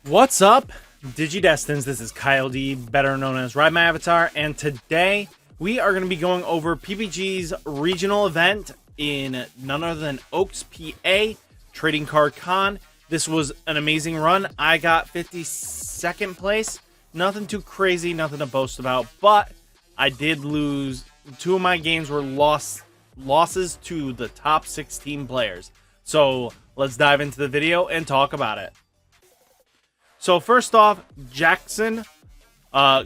What's up, Digidestins? This is Kyle D, better known as RideMyAvatar, and today we are going to be going over PPG's regional event in none other than Oaks, PA, Trading Card Con. This was an amazing run. I got 52nd place. Nothing too crazy, nothing to boast about, but I did lose. Two of my games were losses to the top 16 players. So let's dive into the video and talk about it. So first off, Jackson,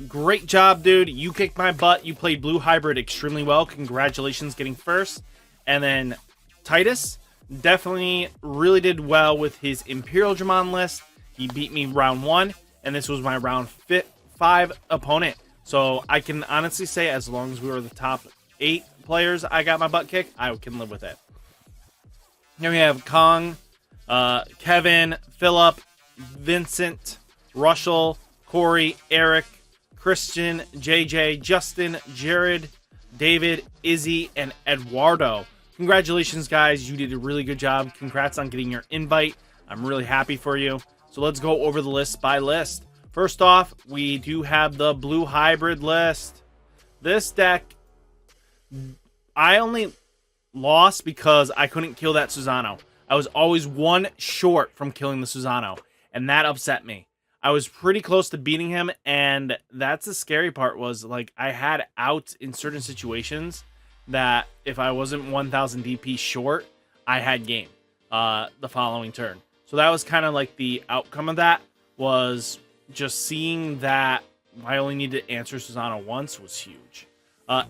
great job, dude. You kicked my butt. You played Blue Hybrid extremely well. Congratulations getting first. And then Titus definitely really did well with his Imperialdramon list. He beat me round 1, and this was my round 5 opponent. So I can honestly say, as long as we were the top 8 players, I got my butt kicked, I can live with it. Here we have Kong, Kevin, Philip, Vincent, Russell, Corey, Eric, Christian, JJ, Justin, Jared, David, Izzy, and Eduardo. Congratulations, guys. You did a really good job. Congrats on getting your invite. I'm really happy for you. So let's go over the list by list. First off, we do have the Blue Hybrid list. This deck, I only lost because I couldn't kill that Susano. I was always one short from killing the Susano, and that upset me. I was pretty close to beating him, and that's the scary part, was like I had outs in certain situations that if I wasn't 1000 DP short, I had game the following turn. So that was kind of like the outcome of that, was just seeing that I only need to answer Susano once was huge.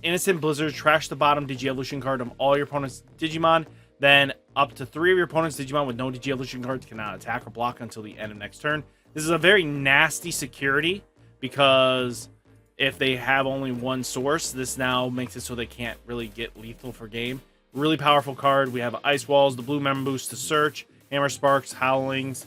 Innocent Blizzard, trash the bottom Digi-Evolution card of all your opponent's Digimon. Then up to 3 of your opponent's Digimon with no Digi-Evolution cards cannot attack or block until the end of next turn. This is a very nasty security, because if they have only one source, this now makes it so they can't really get lethal for game. Really powerful card. We have Ice Walls, the Blue Member Boost to Search, Hammer Sparks, Howlings.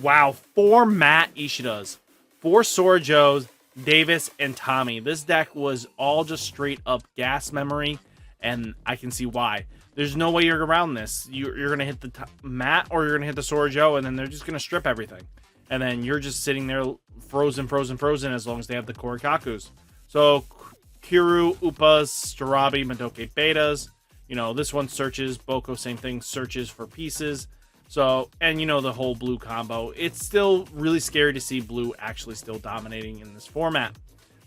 Wow, 4 Matt Ishidas, 4 Sora Joes, Davis, and Tommy. This deck was all just straight up gas memory, and I can see why. There's no way you're around this. You're going to hit the Matt, or you're going to hit the Sora Joe, and then they're just going to strip everything. And then you're just sitting there frozen as long as they have the Korikakus. So Kiru, Upas, Starabi, Madoke Betas. You know, this one searches. Boko, same thing, searches for pieces. So, and you know, the whole blue combo. It's still really scary to see blue actually still dominating in this format.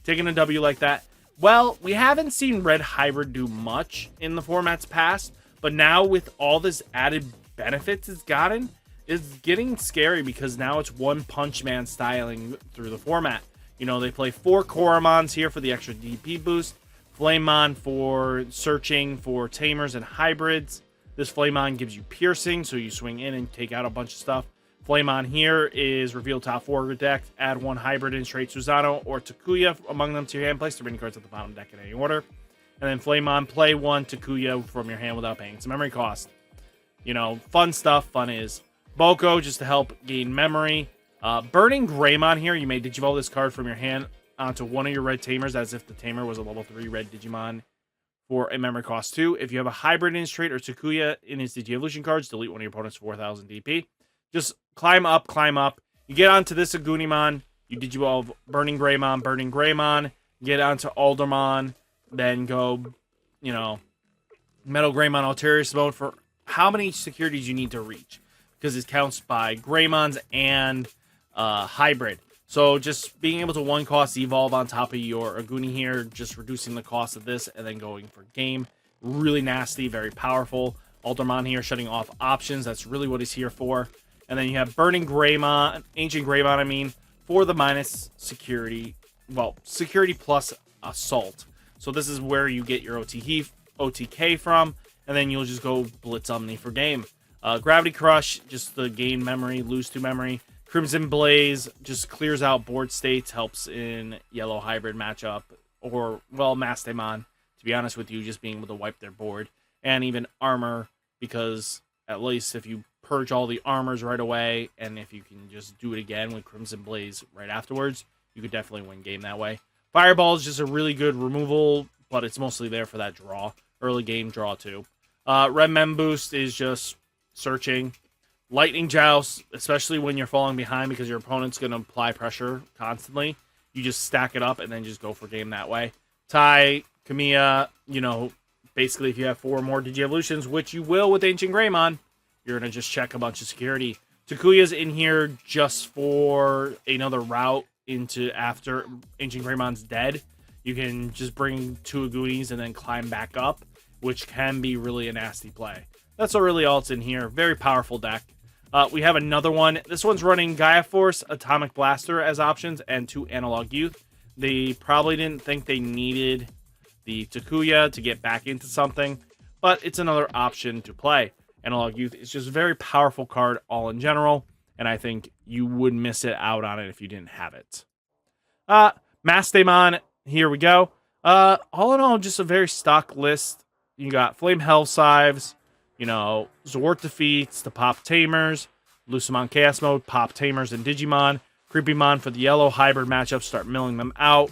Taking a W like that. Well, we haven't seen Red Hybrid do much in the formats past, but now with all this added benefits it's gotten, it's getting scary, because now it's One Punch Man styling through the format. You know, they play 4 Koromons here for the extra DP boost, Flamemon for searching for tamers and hybrids. This Flamemon gives you piercing, so you swing in and take out a bunch of stuff. Flamemon here is reveal top 4 of your deck, add 1 hybrid in straight Susano or Takuya among them to your hand, place the remaining cards at the bottom of the deck in any order. And then Flamemon, play 1 Takuya from your hand without paying some memory cost. You know, fun stuff, fun is. Boko, just to help gain memory. Burning Greymon here, you may Digivolve this card from your hand onto one of your red tamers, as if the tamer was a level 3 red Digimon for a memory cost 2. If you have a hybrid in his trait or Takuya in his Digi-Evolution cards, delete one of your opponent's 4000 DP. Just climb up, climb up. You get onto this Agunimon, you Digivolve Burning Greymon, get onto Aldermon, then go, you know, Metal Greymon Alterius mode for how many securities you need to reach, because it counts by Greymons and hybrid. So just being able to 1-cost evolve on top of your Aguni here, just reducing the cost of this and then going for game. Really nasty, very powerful. Aldermon here shutting off options. That's really what he's here for. And then you have Burning Greymon, Ancient Greymon, I mean, for the minus security. Well, security plus assault. So this is where you get your OTK from. And then you'll just go Blitz Omni for game. Gravity Crush, just the gain memory, lose 2 memory. Crimson Blaze just clears out board states, helps in yellow hybrid matchup. Or, well, Mastemon, to be honest with you, just being able to wipe their board. And even Armor, because at least if you purge all the armors right away, and if you can just do it again with Crimson Blaze right afterwards, you could definitely win game that way. Fireball is just a really good removal, but it's mostly there for that draw. Early game draw too. Red Mem Boost is just searching. Lightning Joust, especially when you're falling behind because your opponent's going to apply pressure constantly. You just stack it up and then just go for game that way. Tai, Kamiya, basically if you have 4 more Digi-Evolutions, which you will with Ancient Greymon, you're going to just check a bunch of security. Takuya's in here just for another route into after Ancient Greymon's dead. You can just bring 2 Agoonies and then climb back up, which can be really a nasty play. That's really all it's in here. Very powerful deck. We have another one. This one's running Gaia Force, Atomic Blaster as options, and 2 Analog Youth. They probably didn't think they needed the Takuya to get back into something, but it's another option to play. Analog Youth is just a very powerful card all in general, and I think you would miss it out on it if you didn't have it. Mastemon, here we go. All in all, just a very stock list. You got Flame Hellsives, Zwart Defeats, the Pop Tamers, Lucemon Chaos Mode, Pop Tamers, and Digimon. Creepymon for the yellow hybrid matchup, start milling them out.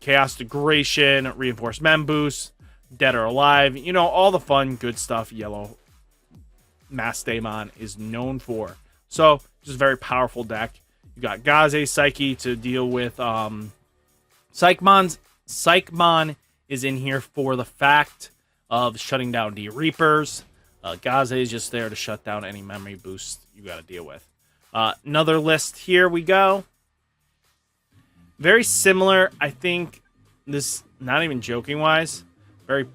Chaos Degradation, Reinforced Mem Boost, Dead or Alive. All the fun, good stuff yellow Mastemon is known for. So, just a very powerful deck. You got Gaze Psyche to deal with. Psychmon is in here for the fact of shutting down the Reapers. Gaze is just there to shut down any memory boost you got to deal with. Another list here we go. Very similar, I think. This, not even joking wise, very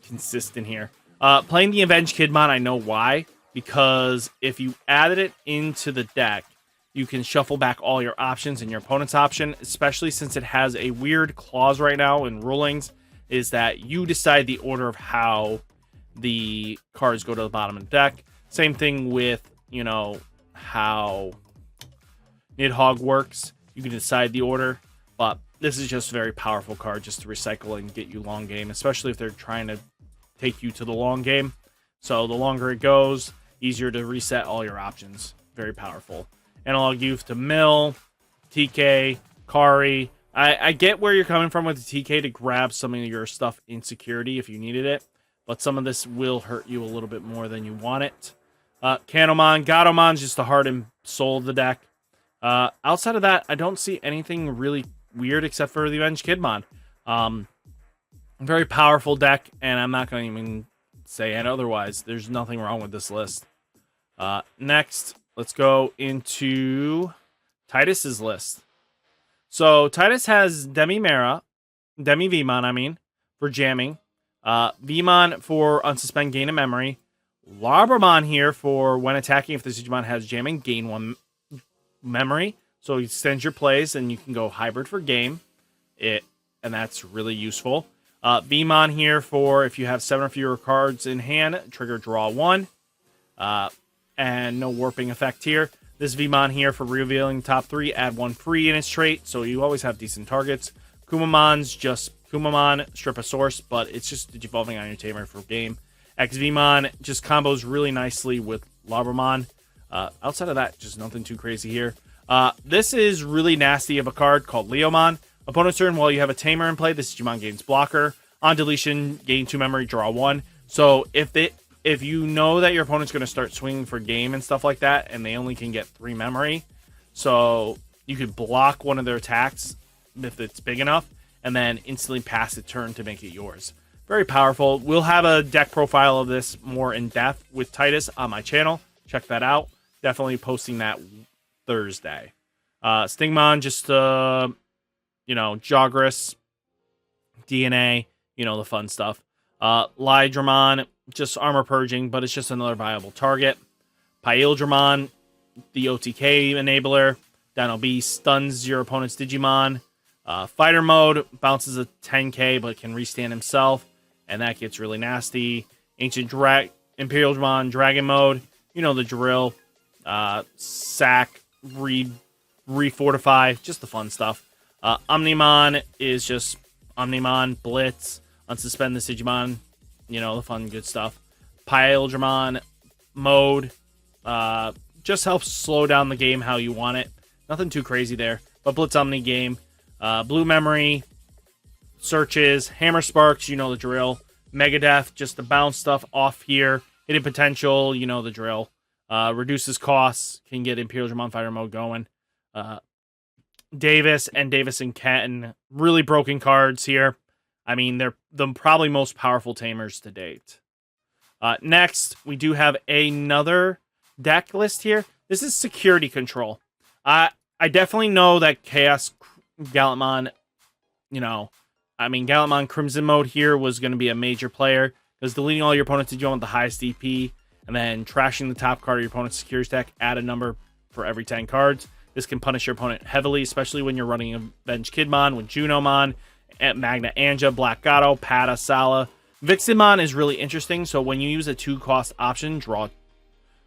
consistent here. Playing the Avenged Kidmon, I know why. Because if you added it into the deck, you can shuffle back all your options and your opponent's option, especially since it has a weird clause right now in rulings, is that you decide the order of how the cards go to the bottom of the deck. Same thing with, how Nidhogg works. You can decide the order, but this is just a very powerful card just to recycle and get you long game, especially if they're trying to take you to the long game. So the longer it goes, easier to reset all your options. Very powerful. Analog Youth to mill, TK, Kari. I get where you're coming from with the TK to grab some of your stuff in security if you needed it, but some of this will hurt you a little bit more than you want it. Canomon, Gadomon's just the heart and soul of the deck. Outside of that, I don't see anything really weird except for the Avenged Kidmon. Very powerful deck, and I'm not going to even say it otherwise. There's nothing wrong with this list. Next, let's go into Titus's list. So Titus has Demi-Vemon, for jamming. Vemon for unsuspend, gain a memory. Labramon here for when attacking, if the Digimon has jamming, gain 1 memory. So it extends your plays, and you can go hybrid for game. And that's really useful. Vemon here for if you have 7 or fewer cards in hand, trigger draw 1. And no warping effect here. This Vemon here for revealing top 3, add 1 free in its trait, so you always have decent targets. Kumamon's just Kumamon, strip a source, but it's just devolving on your tamer for game. X-Vemon just combos really nicely with Labramon. Outside of that, just nothing too crazy here. This is really nasty of a card called Leomon. Opponent's turn, while you have a tamer in play, this Digimon gains blocker. On deletion, gain 2 memory, draw 1. So if you know that your opponent's going to start swinging for game and stuff like that, and they only can get 3 memory, so you could block one of their attacks if it's big enough, and then instantly pass a turn to make it yours. Very powerful. We'll have a deck profile of this more in depth with Titus on my channel. Check that out. Definitely posting that Thursday. Stingmon, just Jogris, DNA, the fun stuff. Lydramon, just armor purging, but it's just another viable target. Imperialdramon, the OTK enabler. Dino Beast stuns your opponent's Digimon. Fighter mode, bounces a 10k, but can restand himself, and that gets really nasty. Imperialdramon, Dragon mode, the drill. Sack, refortify, just the fun stuff. Omnimon is just Omnimon, Blitz, unsuspend the Digimon, the fun, good stuff. Imperialdramon mode, just helps slow down the game how you want it. Nothing too crazy there, but Blitz Omni game. Blue Memory, Searches, Hammer Sparks, the drill. Megadeth, just the bounce stuff off here. Hidden Potential, the drill. Reduces costs, can get Imperialdramon Fighter Mode going. Davis and Ken, really broken cards here. I mean, they're the probably most powerful tamers to date. Next, we do have another deck list here. This is Security Control. I definitely know that Chaos Gallantmon, Gallantmon Crimson mode here was going to be a major player, because deleting all your opponent's Digimon with the highest DP, and then trashing the top card of your opponent's security deck, add a number for every 10 cards. This can punish your opponent heavily, especially when you're running Avenged Kidmon with Junomon, Magna Anja, Black Gato, Pata, Sala. Viximon is really interesting, so when you use a 2-cost option, draw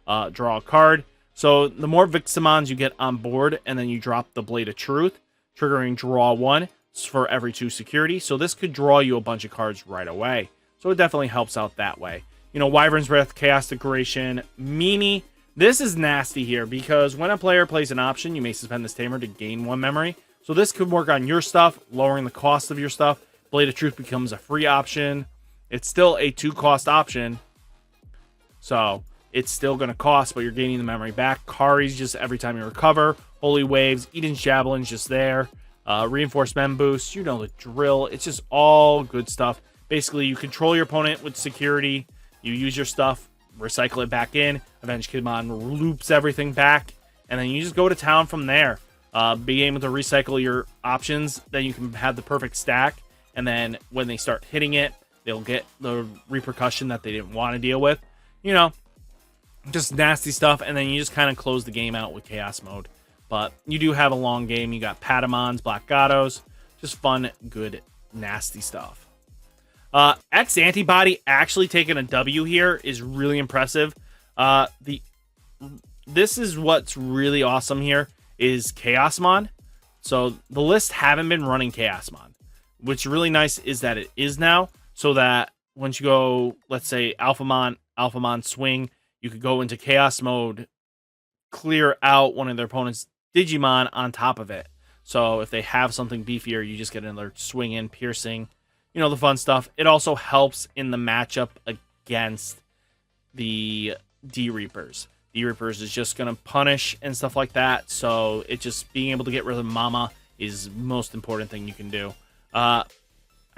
a card. So the more Viximons you get on board, and then you drop the Blade of Truth, triggering draw 1 for every 2 security. So this could draw you a bunch of cards right away. So it definitely helps out that way. Wyvern's Breath, Chaos Decoration, Mimi. This is nasty here, because when a player plays an option, you may suspend this tamer to gain 1 memory. So this could work on your stuff, lowering the cost of your stuff. Blade of Truth becomes a free option. It's still a 2-cost option, so it's still going to cost, but you're gaining the memory back. Kari's just every time you recover. Holy Waves, Eden's Javelin's just there. Reinforced Mem Boost, you know the drill. It's just all good stuff. Basically, you control your opponent with security. You use your stuff, recycle it back in. Avenged Kidmon loops everything back, and then you just go to town from there. Being able to recycle your options, then you can have the perfect stack, and then when they start hitting it, they'll get the repercussion that they didn't want to deal with. Just nasty stuff, and then you just kind of close the game out with Chaos Mode. But you do have a long game. You got Patamons, Black Gatos, just fun, good, nasty stuff. X-antibody actually taking a W here is really impressive. This is what's really awesome here is Chaosmon. So the list haven't been running Chaosmon. What's really nice is that it is now, so that once you go, let's say Alphamon swing, you could go into Chaos mode, clear out one of their opponent's Digimon on top of it. So if they have something beefier, you just get another swing in, piercing, the fun stuff. It also helps in the matchup against the D-Reapers. D-Reapers is just going to punish and stuff like that. So it just being able to get rid of Mama is the most important thing you can do. I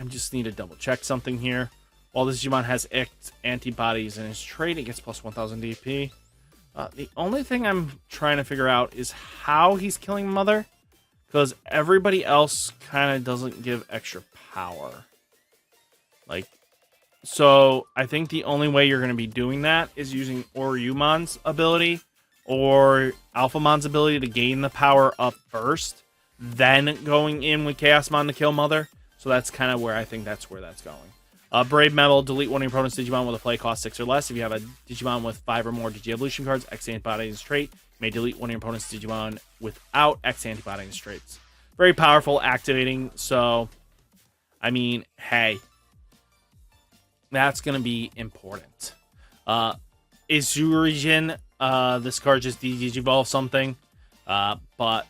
just need to double check something here. While this Digimon has X-antibodies in his trait, it gets plus 1000 DP. The only thing I'm trying to figure out is how he's killing Mother, because everybody else kind of doesn't give extra power. So I think the only way you're going to be doing that is using Oryumon's ability or Alphamon's ability to gain the power up first, then going in with Chaosmon to kill Mother. So that's kind of where I think that's going. Brave Metal, delete one of your opponent's Digimon with a play cost 6 or less. If you have a Digimon with 5 or more Digi-Evolution cards, X-antibodies trait, you may delete one of your opponent's Digimon without X-antibodies traits. Very powerful, activating. So, hey, that's going to be important. Izurijin, this card just Digivolve something, but,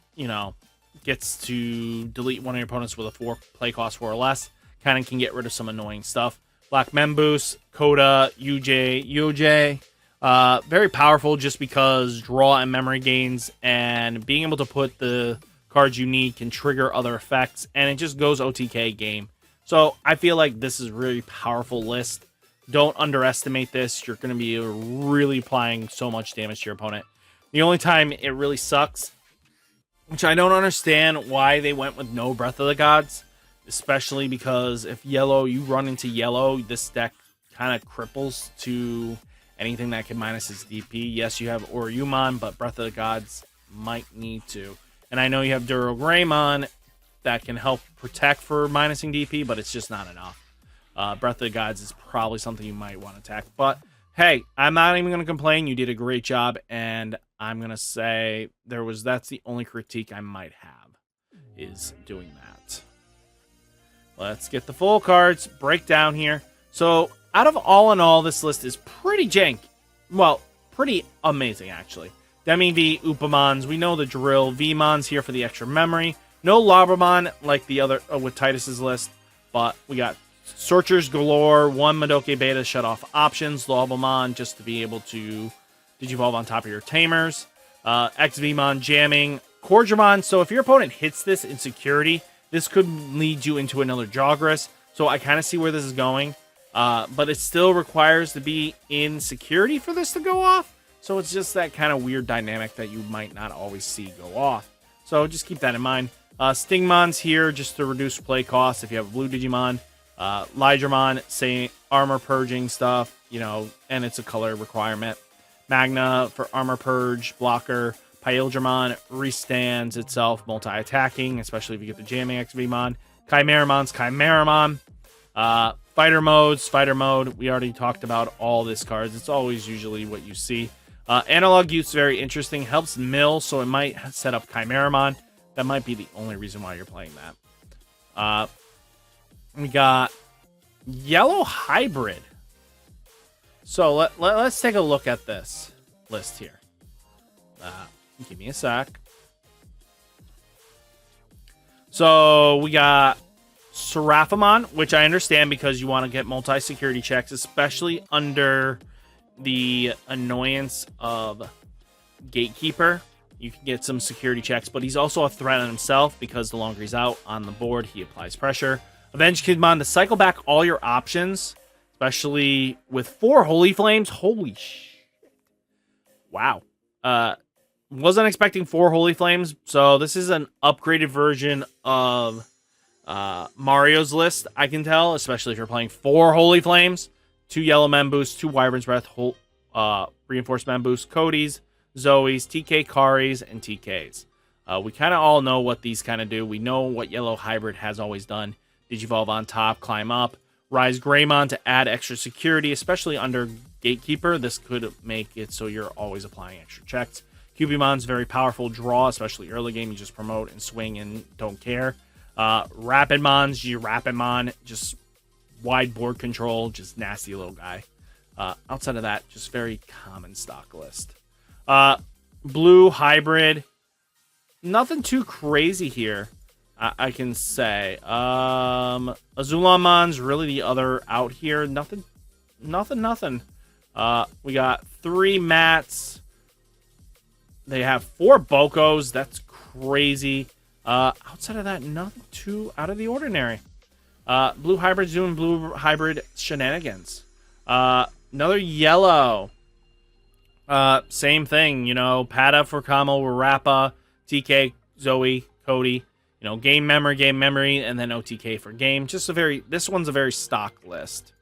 gets to delete one of your opponents with a 4 play cost 4 or less. Kind of can get rid of some annoying stuff. Black Memboost, Coda, UJ. Very powerful just because draw and memory gains, and being able to put the cards you need can trigger other effects, and it just goes OTK game. So I feel like this is a really powerful list. Don't underestimate this. You're going to be really applying so much damage to your opponent. The only time it really sucks, which I don't understand why they went with no Breath of the Gods, especially because if you run into yellow, this deck kind of cripples to anything that can minus its DP. Yes, you have Oryumon, but Breath of the Gods might need to. And I know you have Blackwargreymon that can help protect for minusing DP, but it's just not enough. Breath of the Gods is probably something you might want to attack. But hey, I'm not even going to complain. You did a great job, and I'm going to say that's the only critique I might have, is doing that. Let's get the full cards, break down here. So, out of all in all, this list is pretty jank. Well, pretty amazing, actually. Demi V, Upamons, we know the drill. Vmons here for the extra memory. No Labramon like the other with Titus's list, but we got Searchers galore, 1 Madoke Beta shut off options, Labramon just to be able to Digivolve on top of your Tamers. XVmon jamming. Cordramon, so if your opponent hits this in security, this could lead you into another Jogress. So I kind of see where this is going. But it still requires to be in security for this to go off. So it's just that kind of weird dynamic that you might not always see go off. So just keep that in mind. Stingmon's here just to reduce play costs if you have a blue Digimon. Lydramon, say armor purging stuff, you know, and it's a color requirement. Magna for armor purge, blocker. Imperialdramon restands itself multi-attacking, especially if you get the jamming XVmon. Chimeramon's Chimeramon. Fighter mode. We already talked about all this cards. It's always usually what you see. Analog use, very interesting. Helps mill, so it might set up Chimeramon. That might be the only reason why you're playing that. We got Yellow Hybrid. So let's take a look at this list here. Give me a sec. So we got Seraphimon, which I understand because you want to get multi-security checks, especially under the annoyance of Gatekeeper. You can get some security checks, but he's also a threat on himself because the longer he's out on the board, he applies pressure. Avenge Kidmon to cycle back all your options, especially with 4 Holy Flames. Holy shit. Wow. Wasn't expecting 4 Holy Flames, so this is an upgraded version of Mario's list, I can tell, especially if you're playing 4 Holy Flames, 2 Yellow Men Boost, 2 Wyvern's Breath, Reinforced Men Boost, Cody's, Zoe's, TK Kari's, and TK's. We kind of all know what these kind of do. We know what Yellow Hybrid has always done. Digivolve on top, climb up. RideMyAvatar to add extra security, especially under Gatekeeper. This could make it so you're always applying extra checks. Cubimon's very powerful draw, especially early game. You just promote and swing and don't care. Rapidmon's Rapidmon, just wide board control, just nasty little guy. Outside of that, just very common stock list. Blue Hybrid, nothing too crazy here, I can say. Azulamon's really the other out here. Nothing. We got 3 Mats. They have 4 Bokos. That's crazy. Outside of that, nothing too out of the ordinary. Blue Hybrid's doing Blue Hybrid shenanigans. Another yellow. Same thing, you know, Pata for Kamo, Rappa, TK, Zoe, Cody. You know, game memory, and then OTK for game. This one's a very stock list.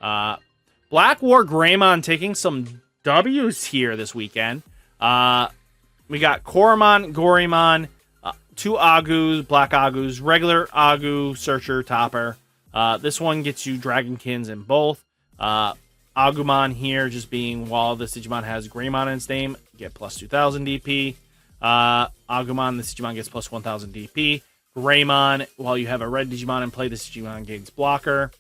Blackwargreymon taking some W's here this weekend. We got Koromon, Gorymon, 2 Agus, Black Agus, regular Agu, Searcher, Topper. This one gets you Dragonkins in both. Agumon here just being, while this Digimon has Greymon in its name, get plus 2000 DP. Agumon, this Digimon gets plus 1000 DP. Greymon, while you have a red Digimon in play, this Digimon gains blocker.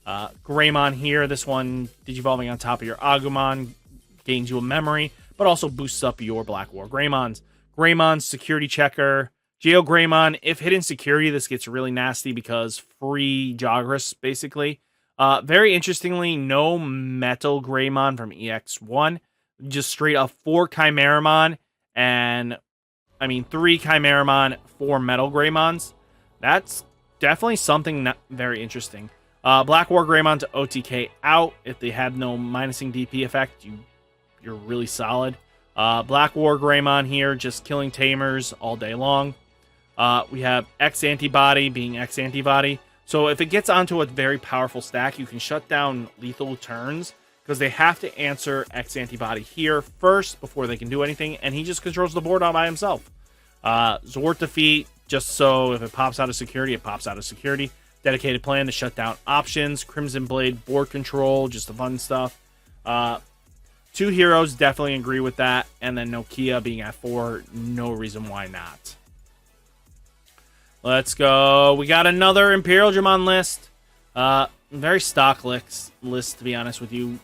Greymon here, this one Digivolving on top of your Agumon gains you a memory, but also boosts up your Blackwargreymons. Greymon's security checker. Greymon, if hidden security, this gets really nasty because free Jogress, basically. Very interestingly, no Metal Greymon from EX1. Just straight up 4 Chimeramon and, 3 Chimeramon, 4 Metal Greymons. That's definitely something very interesting. Blackwargreymon to OTK out. If they have no minusing DP effect, you're really solid. Blackwargreymon here, just killing Tamers all day long. We have X-antibody being X-antibody. So if it gets onto a very powerful stack, you can shut down lethal turns because they have to answer X-antibody here first before they can do anything, and he just controls the board all by himself. Zort defeat, just so if it pops out of security, it pops out of security. Dedicated plan to shut down options. Crimson Blade, board control, just the fun stuff. 2 heroes, definitely agree with that. And then Nokia being at 4, no reason why not. Let's go. We got another Imperialdramon list. Very stock list, to be honest with you.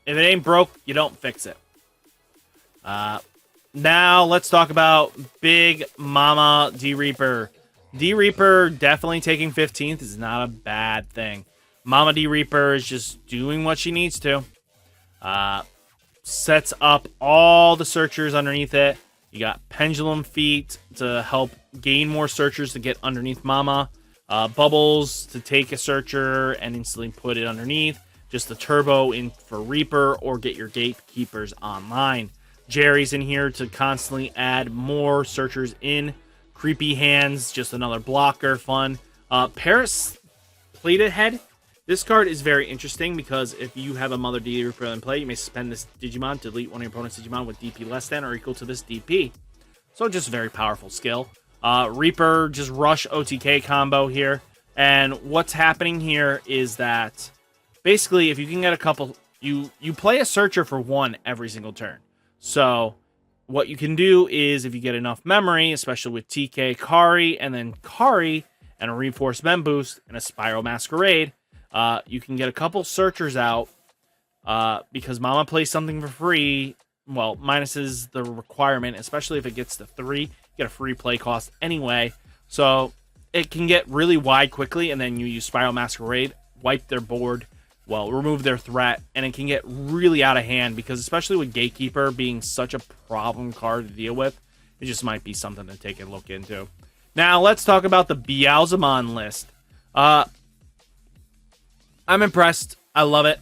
If it ain't broke, you don't fix it. Now, let's talk about Big Mama D-Reaper. D-Reaper definitely taking 15th is not a bad thing. Mama D-Reaper is just doing what she needs to. sets up all the searchers underneath it. You got pendulum feet to help gain more searchers to get underneath Mama. Bubbles to take a searcher and instantly put it underneath. Just the turbo in for Reaper or get your gatekeepers online. Jerry's in here to constantly add more searchers in. Creepy Hands, just another blocker, fun. Paris Plated Head. This card is very interesting because if you have a Mother D Reaper in play, you may suspend this Digimon to delete one of your opponent's Digimon with DP less than or equal to this DP. So just a very powerful skill. Reaper, just rush OTK combo here. And what's happening here is that basically if you can get a couple, you play a searcher for one every single turn. So what you can do is if you get enough memory, especially with TK Kari and then Kari and a Reinforced Mem Boost and a Spiral Masquerade, you can get a couple searchers out because Mama plays something for free. Well, minuses the requirement, especially if it gets to 3. You get a free play cost anyway. So it can get really wide quickly, and then you use Spiral Masquerade, wipe their board, well, remove their threat, and it can get really out of hand because especially with Gatekeeper being such a problem card to deal with, it just might be something to take a look into. Now, let's talk about the Beelzemon list. I'm impressed. I love it.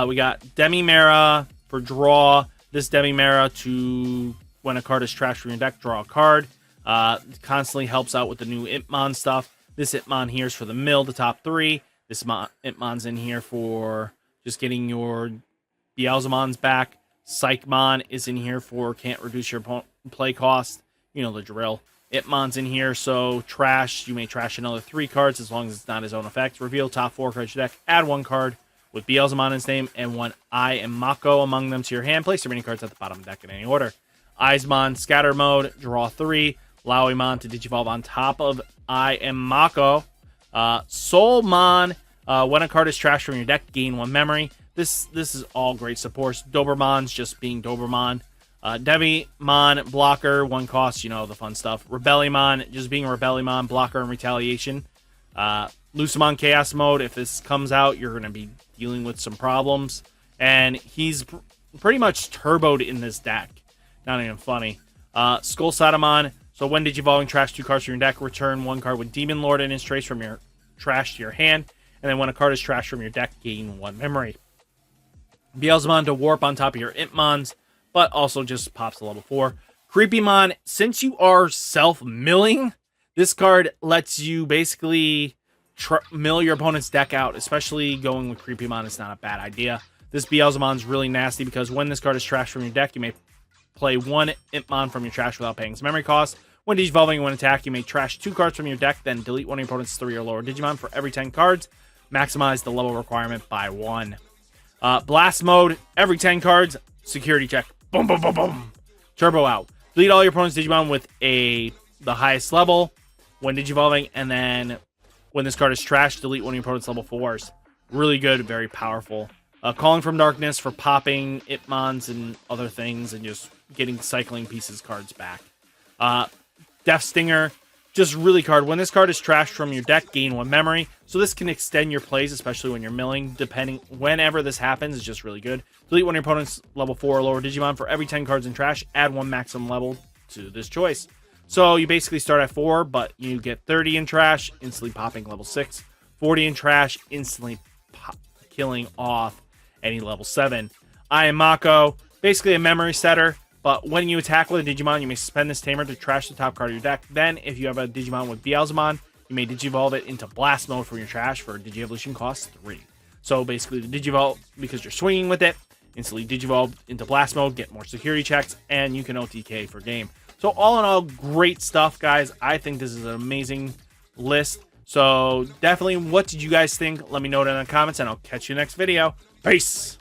We got Demimera for draw. This Demimera to, when a card is trashed from your deck, draw a card. Constantly helps out with the new Impmon stuff. This Impmon here is for the mill, the top 3. This Impmon's in here for just getting your Beelzemons back. Psychmon is in here for can't reduce your play cost. You know the drill. Impmon's in here, so trash. You may trash another 3 cards as long as it's not his own effect. Reveal top 4 cards of your deck. Add 1 card with Beelzemon in its name and 1 I and Mako among them to your hand. Place the remaining cards at the bottom of the deck in any order. Eismon, Scatter Mode, draw 3. Lowymon to Digivolve on top of I and Mako. Soulmon, when a card is trashed from your deck, gain 1 memory. This is all great supports. Dobermon's just being Dobermon. Devimon, blocker, 1 cost, you know, the fun stuff. Rebellymon, just being a Rebellymon, blocker and retaliation. Lucemon Chaos Mode, if this comes out, you're going to be dealing with some problems. And he's pretty much turboed in this deck. Not even funny. Skull Satamon, so when Digivolving, trash 2 cards from your deck, return 1 card with Demon Lord in its trace from your trash to your hand. And then when a card is trashed from your deck, gain 1 memory. Beelzemon to warp on top of your Impmons, but also just pops to level 4. Creepymon, since you are self-milling, this card lets you basically mill your opponent's deck out, especially going with Creepymon is not a bad idea. This Beelzemon's really nasty because when this card is trashed from your deck, you may play 1 Impmon from your trash without paying its memory cost. When Digivolving, when attack, you may trash 2 cards from your deck, then delete one of your opponent's 3 or lower Digimon for every 10 cards. Maximize the level requirement by 1. Blast Mode, every 10 cards, security check. Boom, boom, boom, boom. Turbo out. Delete all your opponent's Digimon with the highest level when Digivolving, and then when this card is trashed, delete one of your opponent's level 4s. Really good, very powerful. Calling from Darkness for popping Impmons and other things and just getting cycling pieces cards back. Death Stinger, just really card. When this card is trashed from your deck, gain 1 memory. So this can extend your plays, especially when you're milling. Whenever this happens, it's just really good. Delete one of your opponent's level 4 or lower Digimon for every 10 cards in trash. Add 1 maximum level to this choice. So you basically start at 4, but you get 30 in trash, instantly popping level 6. 40 in trash, instantly killing off any level 7. I am Mako, basically a memory setter. But when you attack with a Digimon, you may suspend this tamer to trash the top card of your deck. Then, if you have a Digimon with Beelzemon, you may Digivolve it into Blast Mode from your trash for Digievolution cost 3. So basically, the Digivolve, because you're swinging with it, instantly Digivolve into Blast Mode, get more security checks, and you can OTK for game. So all in all, great stuff, guys. I think this is an amazing list. So definitely, what did you guys think? Let me know down in the comments, and I'll catch you next video. Peace!